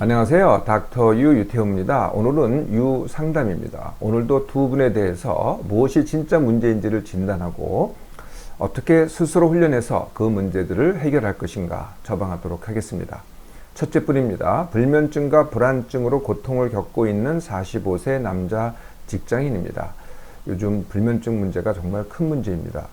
안녕하세요. 닥터 유 유태호입니다. 오늘은 유 상담입니다. 오늘도 두 분에 대해서 무엇이 진짜 문제인지를 진단하고 어떻게 스스로 훈련해서 그 문제들을 해결할 것인가 처방하도록 하겠습니다. 첫째 분입니다. 불면증과 불안증으로 고통을 겪고 있는 45세 남자 직장인입니다. 요즘 불면증 문제가 정말 큰 문제입니다.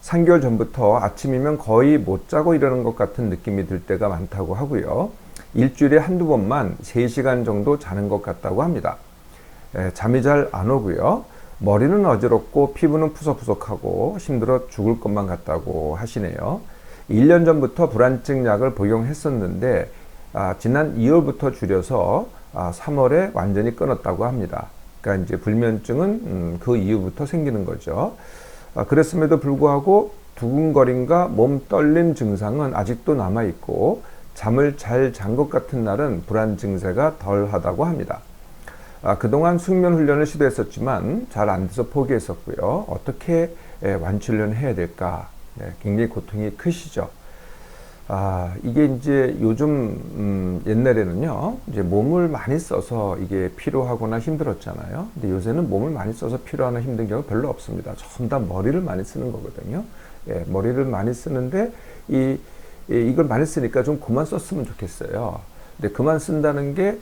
3개월 전부터 아침이면 거의 못 자고 이러는 것 같은 느낌이 들 때가 많다고 하고요. 일주일에 한두 번만 3시간 정도 자는 것 같다고 합니다. 잠이 잘 안 오고요. 머리는 어지럽고 피부는 푸석푸석하고 힘들어 죽을 것만 같다고 하시네요. 1년 전부터 불안증 약을 복용했었는데 지난 2월부터 줄여서 3월에 완전히 끊었다고 합니다. 그러니까 이제 불면증은 그 이후부터 생기는 거죠. 그랬음에도 불구하고 두근거림과 몸 떨림 증상은 아직도 남아있고 잠을 잘 잔 것 같은 날은 불안 증세가 덜하다고 합니다. 그동안 숙면 훈련을 시도했었지만 잘 안 돼서 포기했었고요. 어떻게 완치 훈련을 해야 될까? 굉장히 고통이 크시죠. 이게 이제 요즘 옛날에는요, 이제 몸을 많이 써서 이게 피로하거나 힘들었잖아요. 근데 요새는 몸을 많이 써서 피로하거나 힘든 경우 별로 없습니다. 전부 다 머리를 많이 쓰는 거거든요. 머리를 많이 쓰는데 이걸 많이 쓰니까 좀 그만 썼으면 좋겠어요. 근데 그만 쓴다는 게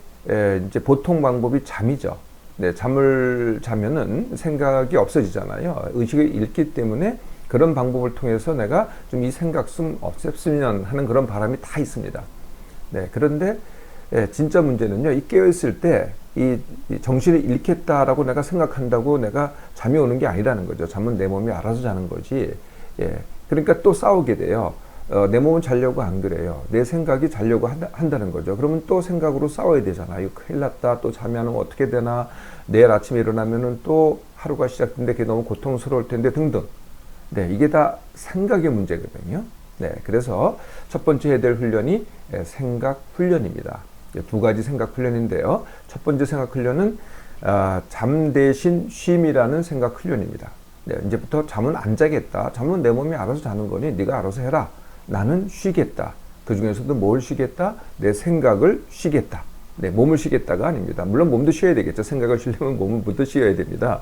이제 보통 방법이 잠이죠. 네, 잠을 자면은 생각이 없어지잖아요. 의식을 잃기 때문에 그런 방법을 통해서 내가 좀 이 생각 좀 없앴으면 하는 그런 바람이 다 있습니다. 네, 그런데 진짜 문제는요, 이 깨어있을 때 이 정신을 잃겠다라고 내가 생각한다고 내가 잠이 오는 게 아니라는 거죠. 잠은 내 몸이 알아서 자는 거지. 그러니까 또 싸우게 돼요. 내 몸은 자려고 안 그래요. 내 생각이 자려고 한다는 거죠. 그러면 또 생각으로 싸워야 되잖아요. 큰일 났다. 또 잠이 안 오면 어떻게 되나. 내일 아침에 일어나면은 또 하루가 시작되는데 그게 너무 고통스러울 텐데 등등. 네, 이게 다 생각의 문제거든요. 네, 그래서 첫 번째 해야 될 훈련이 생각 훈련입니다. 두 가지 생각 훈련인데요. 첫 번째 생각 훈련은 잠 대신 쉼이라는 생각 훈련입니다. 네, 이제부터 잠은 안 자겠다. 잠은 내 몸이 알아서 자는 거니 네가 알아서 해라. 나는 쉬겠다. 그 중에서도 뭘 쉬겠다? 내 생각을 쉬겠다. 네, 몸을 쉬겠다가 아닙니다. 물론 몸도 쉬어야 되겠죠. 생각을 쉬려면 몸은 부터 쉬어야 됩니다.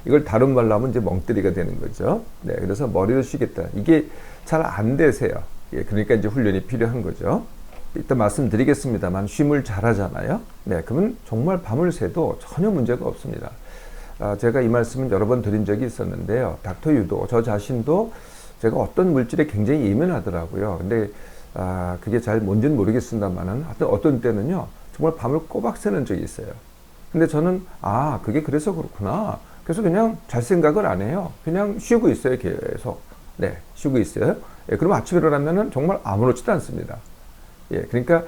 이걸 다른 말로 하면 이제 멍때리가 되는 거죠. 네, 그래서 머리를 쉬겠다. 이게 잘 안 되세요. 그러니까 이제 훈련이 필요한 거죠. 이따 말씀드리겠습니다만 쉼을 잘 하잖아요. 네, 그러면 정말 밤을 새도 전혀 문제가 없습니다. 제가 이 말씀은 여러 번 드린 적이 있었는데요. 닥터 유도, 저 자신도 제가 어떤 물질에 굉장히 예민하더라고요. 근데 그게 잘 뭔지는 모르겠습니다만은 어떤 때는요, 정말 밤을 꼬박 새는 적이 있어요. 근데 저는 그게 그래서 그렇구나. 그래서 그냥 잘 생각을 안 해요. 그냥 쉬고 있어요, 계속. 네, 쉬고 있어요. 그럼 아침에 일어나면은 정말 아무렇지도 않습니다. 그러니까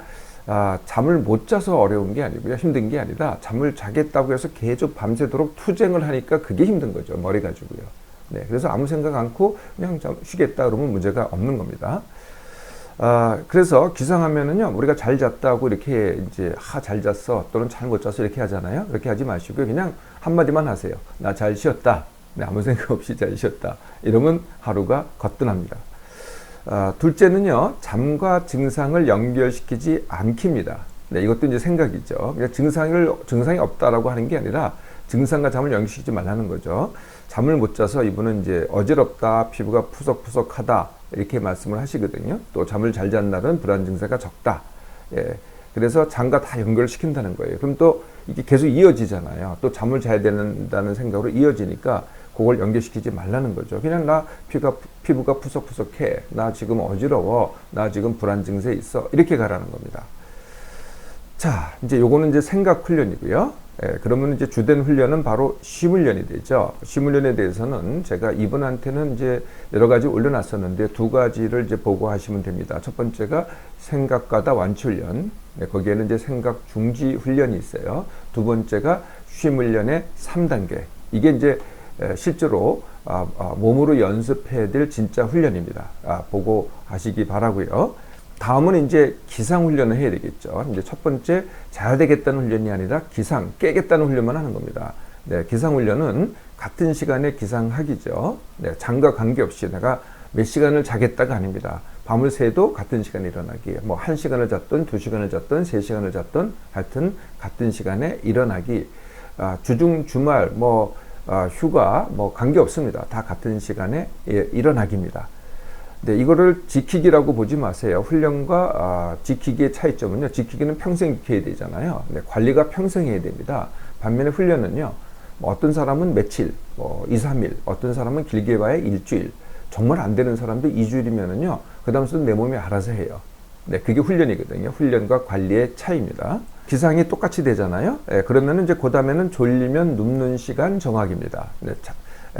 잠을 못 자서 어려운 게 아니고요. 힘든 게 아니라 잠을 자겠다고 해서 계속 밤새도록 투쟁을 하니까 그게 힘든 거죠. 머리 가지고요. 네, 그래서 아무 생각 않고 그냥 쉬겠다 그러면 문제가 없는 겁니다. 그래서 기상하면은요, 우리가 잘 잤다고 이렇게 이제 잘 잤어 또는 잘 못 잤어 이렇게 하잖아요. 그렇게 하지 마시고요. 그냥 한마디만 하세요. 나 잘 쉬었다. 네, 아무 생각 없이 잘 쉬었다. 이러면 하루가 거뜬합니다. 둘째는요, 잠과 증상을 연결시키지 않기입니다. 네, 이것도 이제 생각이죠. 그냥 증상이 없다라고 하는 게 아니라 증상과 잠을 연결시키지 말라는 거죠. 잠을 못 자서 이분은 이제 어지럽다, 피부가 푸석푸석하다 이렇게 말씀을 하시거든요. 또 잠을 잘 잔 날은 불안 증세가 적다. 그래서 잠과 다 연결시킨다는 거예요. 그럼 또 이게 계속 이어지잖아요. 또 잠을 자야 된다는 생각으로 이어지니까 그걸 연결시키지 말라는 거죠. 그냥 나 피부가 푸석푸석해. 나 지금 어지러워. 나 지금 불안 증세 있어. 이렇게 가라는 겁니다. 자, 이제 요거는 이제 생각 훈련이고요. 그러면 이제 주된 훈련은 바로 쉼 훈련이 되죠. 쉼 훈련에 대해서는 제가 이분한테는 이제 여러 가지 올려놨었는데 두 가지를 이제 보고하시면 됩니다. 첫 번째가 생각과다 완치 훈련. 거기에는 이제 생각 중지 훈련이 있어요. 두 번째가 쉼 훈련의 3단계. 이게 이제 실제로 몸으로 연습해야 될 진짜 훈련입니다. 보고 하시기 바라고요. 다음은 이제 기상 훈련을 해야 되겠죠. 이제 첫 번째 자야 되겠다는 훈련이 아니라 깨겠다는 훈련만 하는 겁니다. 네, 기상 훈련은 같은 시간에 기상하기죠. 네, 잠과 관계없이 내가 몇 시간을 자겠다가 아닙니다. 밤을 새도 같은 시간에 일어나기. 뭐 1시간을 잤든 2시간을 잤든 3시간을 잤든 하여튼 같은 시간에 일어나기. 주중, 주말, 휴가 관계 없습니다. 다 같은 시간에 일어나기입니다. 네, 이거를 지키기라고 보지 마세요. 훈련과 지키기의 차이점은요. 지키기는 평생 지켜야 되잖아요. 네, 관리가 평생 해야 됩니다. 반면에 훈련은요. 어떤 사람은 며칠, 2, 3일, 어떤 사람은 길게 봐야 일주일, 정말 안 되는 사람도 2주일이면은요. 그 다음부터는 내 몸이 알아서 해요. 네, 그게 훈련이거든요. 훈련과 관리의 차이입니다. 기상이 똑같이 되잖아요. 네, 그러면은 이제 그 다음에는 졸리면 눕는 시간 정하기입니다. 네,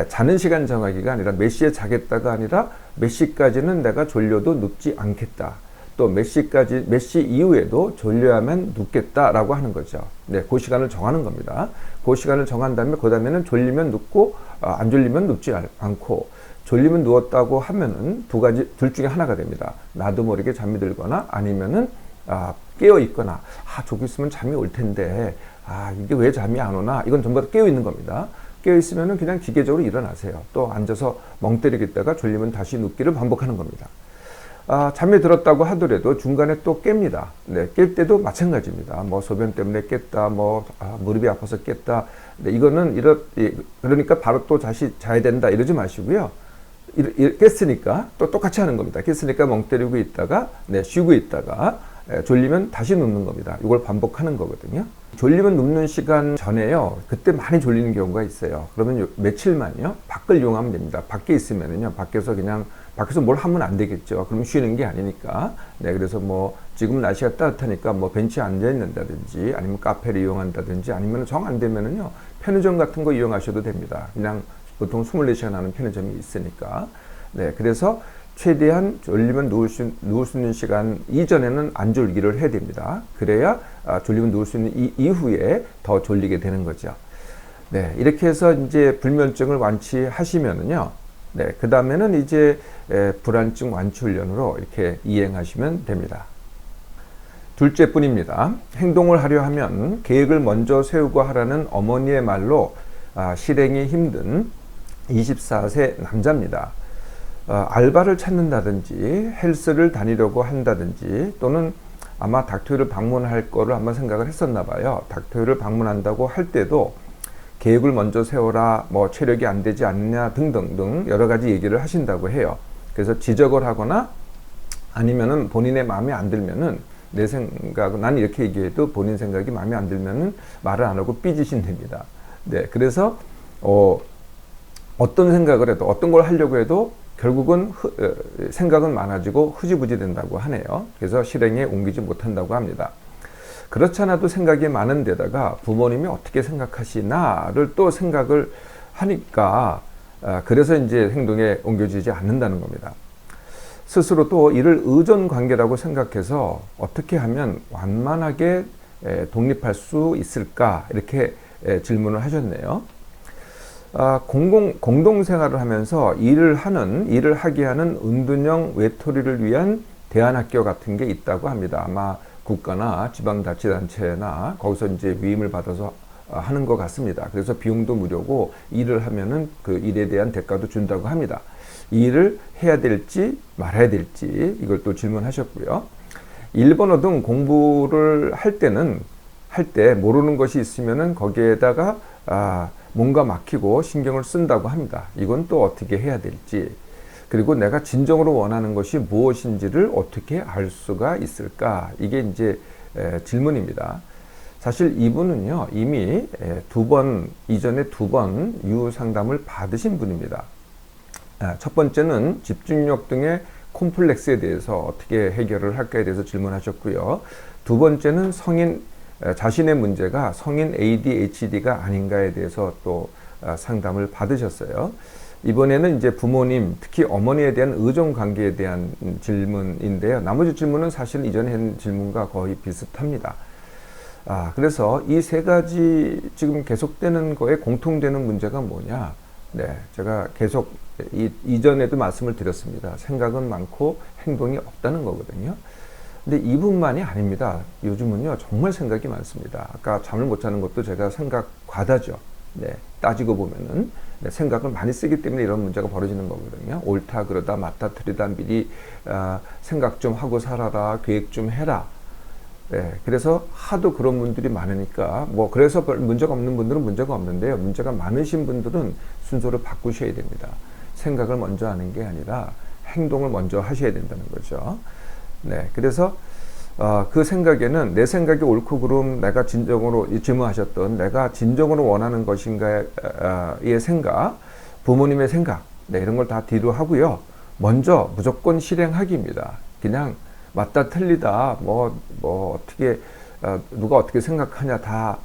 자는 시간 정하기가 아니라 몇 시에 자겠다가 아니라 몇 시까지는 내가 졸려도 눕지 않겠다. 또 몇 시 이후에도 졸려야만 눕겠다라고 하는 거죠. 네, 그 시간을 정하는 겁니다. 그 시간을 정한 다음에 그 다음에는 졸리면 눕고 안 졸리면 눕지 않고 졸리면 누웠다고 하면은 둘 중에 하나가 됩니다. 나도 모르게 잠이 들거나 아니면은 깨어 있거나 저기 있으면 잠이 올 텐데 이게 왜 잠이 안 오나 이건 전부 다 깨어 있는 겁니다. 깨어 있으면은 그냥 기계적으로 일어나세요. 또 앉아서 멍 때리겠다가 졸리면 다시 눕기를 반복하는 겁니다. 잠이 들었다고 하더라도 중간에 또 깹니다. 네, 깰 때도 마찬가지입니다. 소변 때문에 깼다, 무릎이 아파서 깼다. 네, 이거는 그러니까 바로 또 다시 자야 된다 이러지 마시고요. 깼으니까 또 똑같이 하는 겁니다. 깼으니까 멍 때리고 있다가 쉬고 있다가 졸리면 다시 눕는 겁니다. 이걸 반복하는 거거든요. 졸리면 눕는 시간 전에요. 그때 많이 졸리는 경우가 있어요. 그러면 며칠만요. 밖을 이용하면 됩니다. 밖에 있으면은요. 밖에서 뭘 하면 안 되겠죠. 그럼 쉬는 게 아니니까. 네, 그래서 지금 날씨가 따뜻하니까 벤치에 앉아 있는다든지 아니면 카페를 이용한다든지 아니면 정 안 되면은요. 편의점 같은 거 이용하셔도 됩니다. 그냥 보통 24시간 하는 편의점이 있으니까. 네, 그래서 최대한 졸리면 누울 수 있는 시간 이전에는 안 졸기를 해야 됩니다. 그래야 졸리면 누울 수 있는 이후에 더 졸리게 되는 거죠. 네, 이렇게 해서 이제 불면증을 완치하시면은요. 네, 그 다음에는 이제 불안증 완치 훈련으로 이렇게 이행하시면 됩니다. 둘째뿐입니다. 행동을 하려 하면 계획을 먼저 세우고 하라는 어머니의 말로 실행이 힘든 24세 남자입니다. 알바를 찾는다든지 헬스를 다니려고 한다든지 또는 아마 닥터힐을 방문할 거를 한번 생각을 했었나 봐요. 닥터힐을 방문한다고 할 때도 계획을 먼저 세워라, 체력이 안 되지 않느냐 등등등 여러 가지 얘기를 하신다고 해요. 그래서 지적을 하거나 아니면은 본인의 마음에 안 들면은 난 이렇게 얘기해도 본인 생각이 마음에 안 들면은 말을 안 하고 삐지시면 됩니다. 네, 그래서 어떤 생각을 해도 어떤 걸 하려고 해도 결국은 생각은 많아지고 흐지부지 된다고 하네요. 그래서 실행에 옮기지 못한다고 합니다. 그렇지 않아도 생각이 많은 데다가 부모님이 어떻게 생각하시나를 또 생각을 하니까 그래서 이제 행동에 옮겨지지 않는다는 겁니다. 스스로 또 이를 의존 관계라고 생각해서 어떻게 하면 완만하게 독립할 수 있을까 이렇게 질문을 하셨네요. 공동생활을 하면서 일을 하게 하는 은둔형 외톨이를 위한 대안학교 같은 게 있다고 합니다. 아마 국가나 지방자치단체나 거기서 이제 위임을 받아서 하는 것 같습니다. 그래서 비용도 무료고 일을 하면은 그 일에 대한 대가도 준다고 합니다. 이 일을 해야 될지 말아야 될지 이걸 또 질문하셨고요. 일본어 등 공부를 할 때 모르는 것이 있으면은 거기에다가 뭔가 막히고 신경을 쓴다고 합니다. 이건 또 어떻게 해야 될지 그리고 내가 진정으로 원하는 것이 무엇인지를 어떻게 알 수가 있을까 이게 이제 질문입니다. 사실 이분은요 이미 이전에 두 번 유상담을 받으신 분입니다. 첫 번째는 집중력 등의 콤플렉스에 대해서 어떻게 해결을 할까에 대해서 질문하셨고요. 두 번째는 자신의 문제가 성인 ADHD가 아닌가에 대해서 또 상담을 받으셨어요. 이번에는 이제 부모님, 특히 어머니에 대한 의존 관계에 대한 질문인데요. 나머지 질문은 사실 이전에 한 질문과 거의 비슷합니다. 그래서 이 세 가지 지금 계속되는 거에 공통되는 문제가 뭐냐? 네, 제가 계속 이전에도 말씀을 드렸습니다. 생각은 많고 행동이 없다는 거거든요. 근데 이분만이 아닙니다. 요즘은요, 정말 생각이 많습니다. 아까 잠을 못 자는 것도 제가 생각 과다죠. 네, 따지고 보면은 네, 생각을 많이 쓰기 때문에 이런 문제가 벌어지는 거거든요. 옳다 그러다 맞다 틀리다 미리 생각 좀 하고 살아라, 계획 좀 해라. 네, 그래서 하도 그런 분들이 많으니까 뭐 그래서 문제가 없는 분들은 문제가 없는데요. 문제가 많으신 분들은 순서를 바꾸셔야 됩니다. 생각을 먼저 하는 게 아니라 행동을 먼저 하셔야 된다는 거죠. 네, 그래서 그 생각에는 내 생각이 옳고 그름 내가 진정으로 질문하셨던 내가 진정으로 원하는 것인가의 생각, 부모님의 생각, 네, 이런 걸 다 뒤로 하고요. 먼저 무조건 실행하기입니다. 그냥 맞다 틀리다 뭐 어떻게 누가 어떻게 생각하냐 다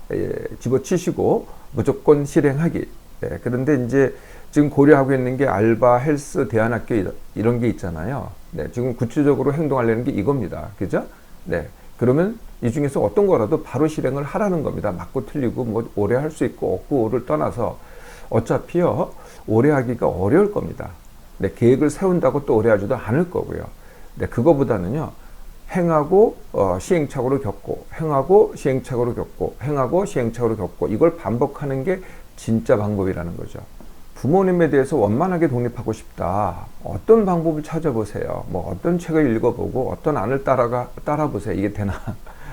집어치시고 무조건 실행하기. 네, 그런데 이제 지금 고려하고 있는 게 알바, 헬스, 대안학교 이런 게 있잖아요. 네, 지금 구체적으로 행동하려는 게 이겁니다. 그죠? 네, 그러면 이 중에서 어떤 거라도 바로 실행을 하라는 겁니다. 맞고 틀리고 뭐 오래 할 수 있고 없고를 떠나서 어차피요 오래 하기가 어려울 겁니다. 네, 계획을 세운다고 또 오래 하지도 않을 거고요. 네, 그거보다는요 행하고 시행착오를 겪고 행하고 시행착오를 겪고 행하고 시행착오를 겪고 이걸 반복하는 게 진짜 방법이라는 거죠. 부모님에 대해서 원만하게 독립하고 싶다. 어떤 방법을 찾아보세요. 뭐 어떤 책을 읽어보고 어떤 안을 따라보세요. 이게 되나?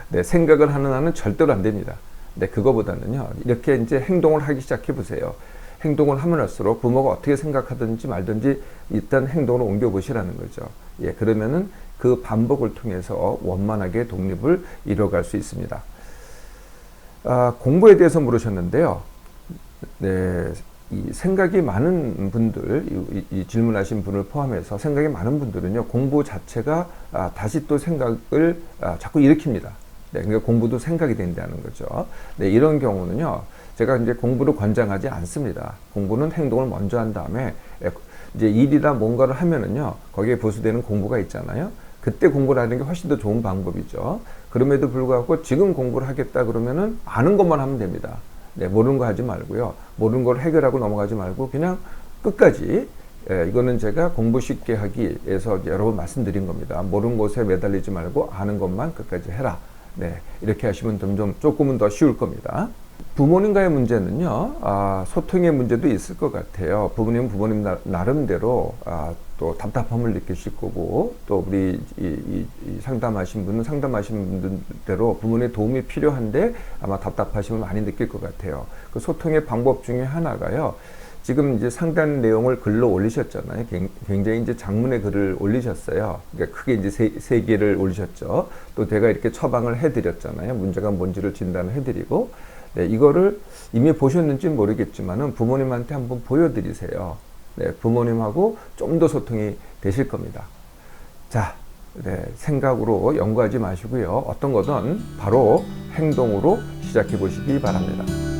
네, 생각을 하는 한은 절대로 안 됩니다. 네, 그거보다는요. 이렇게 이제 행동을 하기 시작해 보세요. 행동을 하면 할수록 부모가 어떻게 생각하든지 말든지 일단 행동으로 옮겨보시라는 거죠. 예, 그러면은 그 반복을 통해서 원만하게 독립을 이뤄갈 수 있습니다. 공부에 대해서 물으셨는데요. 네. 이 생각이 많은 분들, 이 질문하신 분을 포함해서 생각이 많은 분들은요, 공부 자체가 다시 또 생각을 자꾸 일으킵니다. 네, 그러니까 공부도 생각이 된다는 거죠. 네, 이런 경우는요, 제가 이제 공부를 권장하지 않습니다. 공부는 행동을 먼저 한 다음에 이제 일이나 뭔가를 하면은요, 거기에 부수되는 공부가 있잖아요. 그때 공부를 하는 게 훨씬 더 좋은 방법이죠. 그럼에도 불구하고 지금 공부를 하겠다 그러면은 아는 것만 하면 됩니다. 네, 모르는 거 하지 말고요. 모르는 걸 해결하고 넘어가지 말고 그냥 끝까지 이거는 제가 공부 쉽게 하기 위해서 여러 번 말씀드린 겁니다. 모르는 것에 매달리지 말고 아는 것만 끝까지 해라. 네, 이렇게 하시면 조금은 더 쉬울 겁니다. 부모님과의 문제는요, 소통의 문제도 있을 것 같아요. 부모님 나름대로 또 답답함을 느끼실 거고, 또 우리 이 상담하신 분대로 부모님의 도움이 필요한데 아마 답답하심을 많이 느낄 것 같아요. 그 소통의 방법 중에 하나가요. 지금 이제 상담 내용을 글로 올리셨잖아요. 굉장히 이제 장문의 글을 올리셨어요. 그러니까 크게 이제 세 개를 올리셨죠. 또 제가 이렇게 처방을 해드렸잖아요. 문제가 뭔지를 진단을 해드리고, 네, 이거를 이미 보셨는지 모르겠지만은 부모님한테 한번 보여드리세요. 네, 부모님하고 좀 더 소통이 되실 겁니다. 자, 네, 생각으로 연구하지 마시고요. 어떤 거든 바로 행동으로 시작해 보시기 바랍니다.